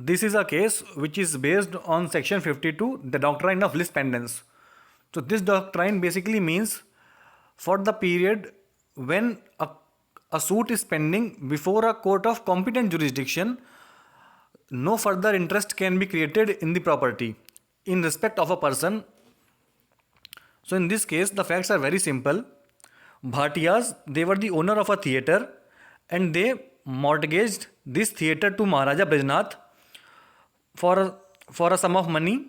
this is a case which is based on section 52, the doctrine of lis pendens. So this doctrine basically means for the period when a suit is pending before a court of competent jurisdiction, no further interest can be created in the property in respect of a person. So in this case, the facts are very simple. Bhatiyas, they were the owner of a theatre and they mortgaged this theatre to Maharaja Brijnath for a sum of money.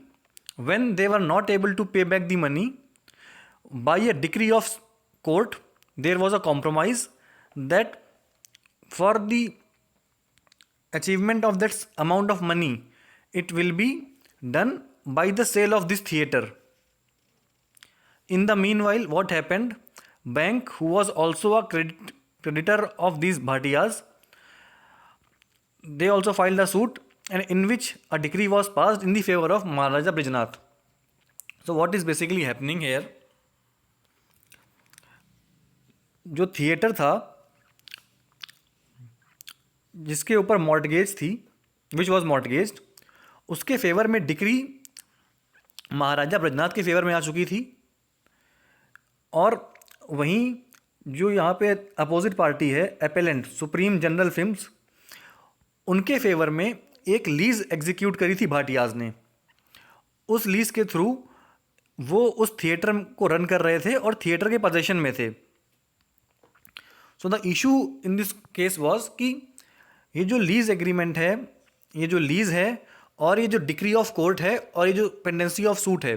When they were not able to pay back the money, by a decree of court, there was a compromise that for the achievement of that amount of money, it will be done by the sale of this theatre. In the meanwhile, what happened? Bank, who was also a creditor of these Bhatiyas, they also filed a suit, and in which a decree was passed in the favor of Maharaja Brijnath. So what is basically happening here? जो theatre था जिसके ऊपर mortgage थी, which was मॉर्टगेज्ड, उसके favour में decree महाराजा ब्रजनाथ के favour में आ चुकी थी, और वहीं जो यहाँ पे अपोजिट पार्टी है एपेलेंट सुप्रीम जनरल फिल्म्स, उनके फेवर में एक लीज एग्जीक्यूट करी थी भाटियाज ने. उस लीज के थ्रू वो उस थिएटर को रन कर रहे थे और थिएटर के पोजीशन में थे. So the issue in this case was कि ये जो लीज एग्रीमेंट है, ये जो लीज है और ये जो डिक्री ऑफ कोर्ट है और ये जो पेंडेंसी ऑफ सूट है,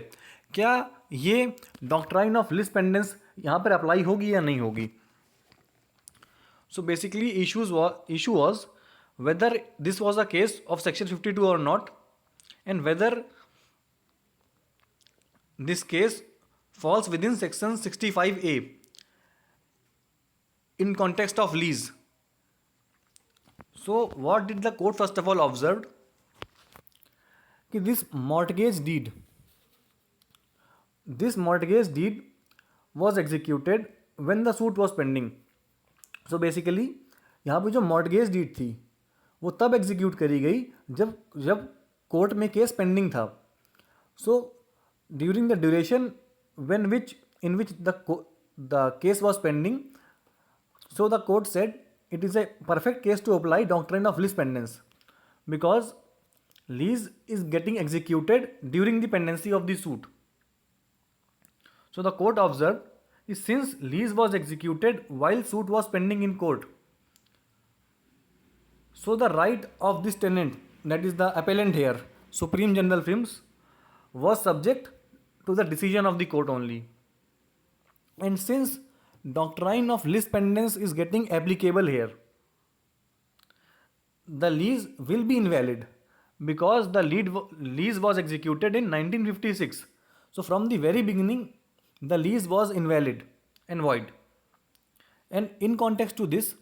क्या ये डॉक्ट्राइन ऑफ लिस पेंडेंस यहाँ पर अप्लाई होगी या नहीं होगी. So basically issue was whether this was a case of section 52 or not, and whether this case falls within section 65A in context of lease. So what did the court first of all observed? कि this mortgage deed was executed when the suit was pending. So basically यहाँ पे जो mortgage deed थी वो तब execute करी गई जब कोर्ट में केस पेंडिंग था. So during the duration in which the case was pending, so the court said it is a perfect case to apply doctrine of lis pendens because lease is getting executed during the pendency of the suit. So the court observe since lease was executed while suit was pending in court, so the right of this tenant, that is the appellant here, Supreme General Films, was subject to the decision of the court only. And since doctrine of lis pendens is getting applicable here, the lease will be invalid because the lease was executed in 1956. So from the very beginning, the lease was invalid and void. And in context to this,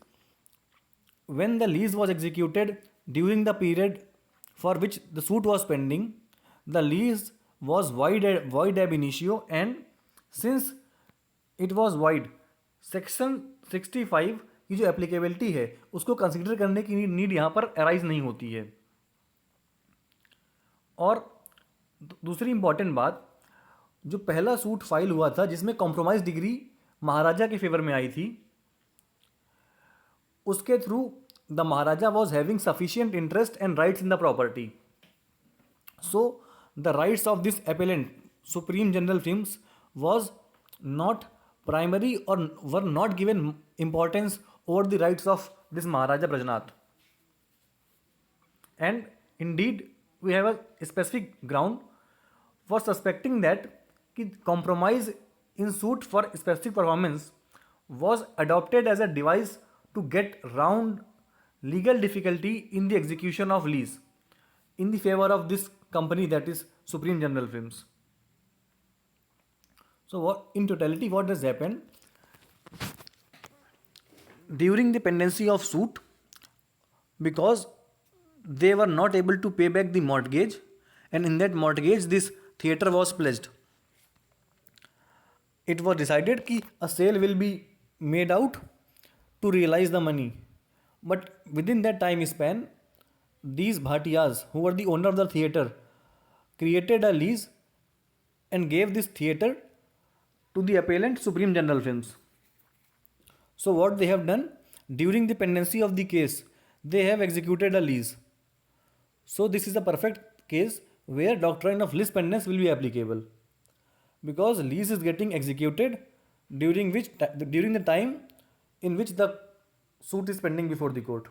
when the lease was executed during the period for which the suit was pending, the lease was void ab initio, and since it was void, section 65 की जो applicability है उसको consider करने की need यहाँ पर arise नहीं होती है. और दूसरी इंपॉर्टेंट बात, जो पहला सूट फाइल हुआ था जिसमें कॉम्प्रोमाइज डिग्री महाराजा के फेवर में आई थी, उसके through the Maharaja was having sufficient interest and rights in the property. So the rights of this appellant Supreme General Films was not primary और were not given importance over the rights of this Maharaja Brajnath. And indeed we have a specific ground for suspecting that कि compromise in suit for specific performance was adopted as a device to get round legal difficulty in the execution of lease in the favor of this company, that is Supreme General Films. So what in totality what has happened during the pendency of suit, because they were not able to pay back the mortgage, and in that mortgage this theatre was pledged, it was decided कि a sale will be made out to realize the money. But within that time span, these Bhatiyas, who were the owner of the theatre, created a lease and gave this theatre to the appellant Supreme General Films. So what they have done, during the pendency of the case, they have executed a lease. So this is a perfect case where doctrine of lis pendens will be applicable, because lease is getting executed during the time in which the suit is pending before the court.